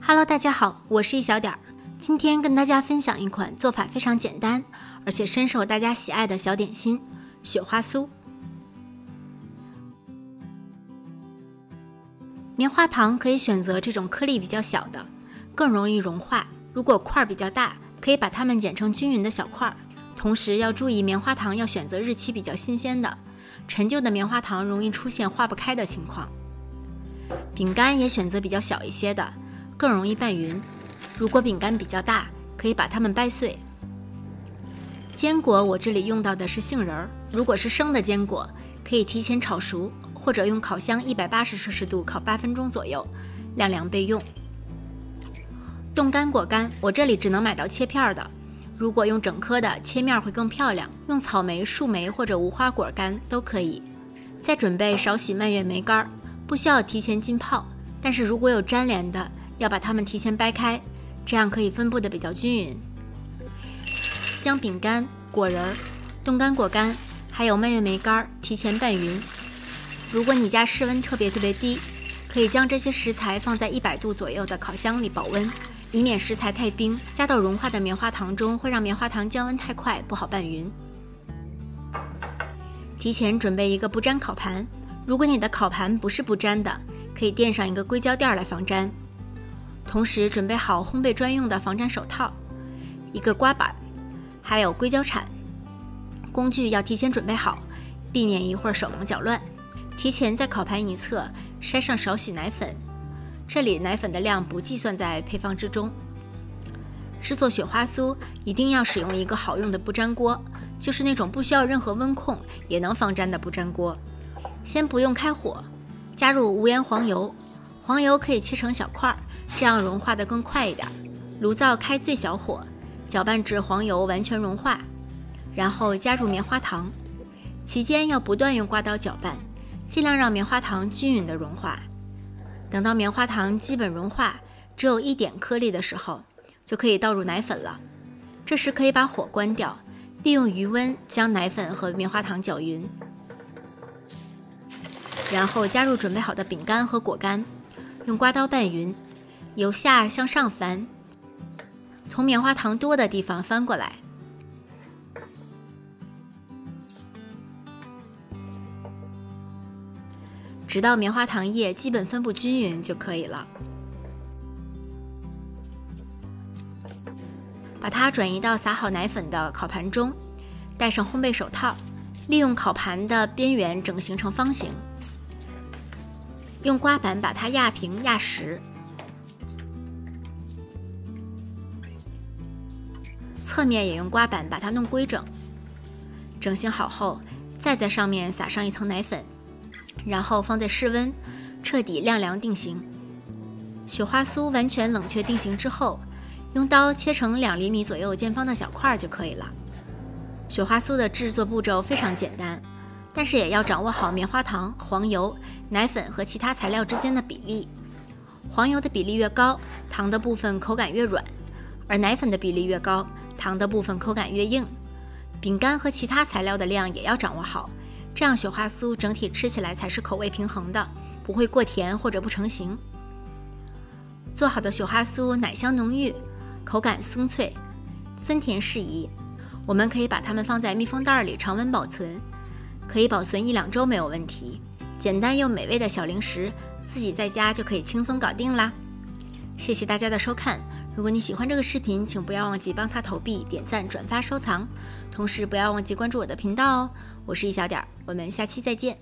Hello， 大家好，我是一小点儿。今天跟大家分享一款做法非常简单，而且深受大家喜爱的小点心——雪花酥。棉花糖可以选择这种颗粒比较小的，更容易融化。如果块比较大，可以把它们剪成均匀的小块。同时要注意，棉花糖要选择日期比较新鲜的，陈旧的棉花糖容易出现化不开的情况。饼干也选择比较小一些的，更容易拌匀。如果饼干比较大，可以把它们掰碎。坚果我这里用到的是杏仁儿，如果是生的坚果，可以提前炒熟，或者用烤箱180摄氏度烤8分钟左右，晾凉备用。冻干果干我这里只能买到切片的，如果用整颗的，切面会更漂亮。用草莓、树莓或者无花果干都可以。再准备少许蔓越莓干，不需要提前浸泡，但是如果有粘连的，要把它们提前掰开，这样可以分布的比较均匀。将饼干、果仁、冻干果干还有蔓越莓干提前拌匀。如果你家室温特别低，可以将这些食材放在100度左右的烤箱里保温，以免食材太冰，加到融化的棉花糖中会让棉花糖降温太快，不好拌匀。提前准备一个不粘烤盘，如果你的烤盘不是不粘的，可以垫上一个硅胶垫来防粘。同时准备好烘焙专用的防粘手套、一个刮板，还有硅胶铲。工具要提前准备好，避免一会儿手忙脚乱。提前在烤盘一侧筛上少许奶粉，这里奶粉的量不计算在配方之中。制作雪花酥一定要使用一个好用的不粘锅，就是那种不需要任何温控也能防粘的不粘锅。先不用开火，加入无盐黄油，黄油可以切成小块，这样融化的更快一点。炉灶开最小火，搅拌至黄油完全融化，然后加入棉花糖，期间要不断用刮刀搅拌，尽量让棉花糖均匀的融化。等到棉花糖基本融化，只有一点颗粒的时候，就可以倒入奶粉了。这时可以把火关掉，利用余温将奶粉和棉花糖搅匀，然后加入准备好的饼干和果干，用刮刀拌匀，由下向上翻，从棉花糖多的地方翻过来。直到棉花糖液基本分布均匀就可以了。把它转移到撒好奶粉的烤盘中，戴上烘焙手套，利用烤盘的边缘整形成方形，用刮板把它压平压实，侧面也用刮板把它弄规整。整形好后，再在上面撒上一层奶粉，然后放在室温彻底晾凉定型。雪花酥完全冷却定型之后，用刀切成2厘米左右见方的小块就可以了。雪花酥的制作步骤非常简单，但是也要掌握好棉花糖、黄油、奶粉和其他材料之间的比例。黄油的比例越高，糖的部分口感越软，而奶粉的比例越高，糖的部分口感越硬。饼干和其他材料的量也要掌握好，这样雪花酥整体吃起来才是口味平衡的，不会过甜或者不成形。做好的雪花酥奶香浓郁，口感松脆，酸甜适宜。我们可以把它们放在密封袋里常温保存，可以保存1-2周没有问题。简单又美味的小零食，自己在家就可以轻松搞定啦。谢谢大家的收看，如果你喜欢这个视频，请不要忘记帮它投币、点赞、转发、收藏，同时不要忘记关注我的频道哦。我是一小点儿，我们下期再见。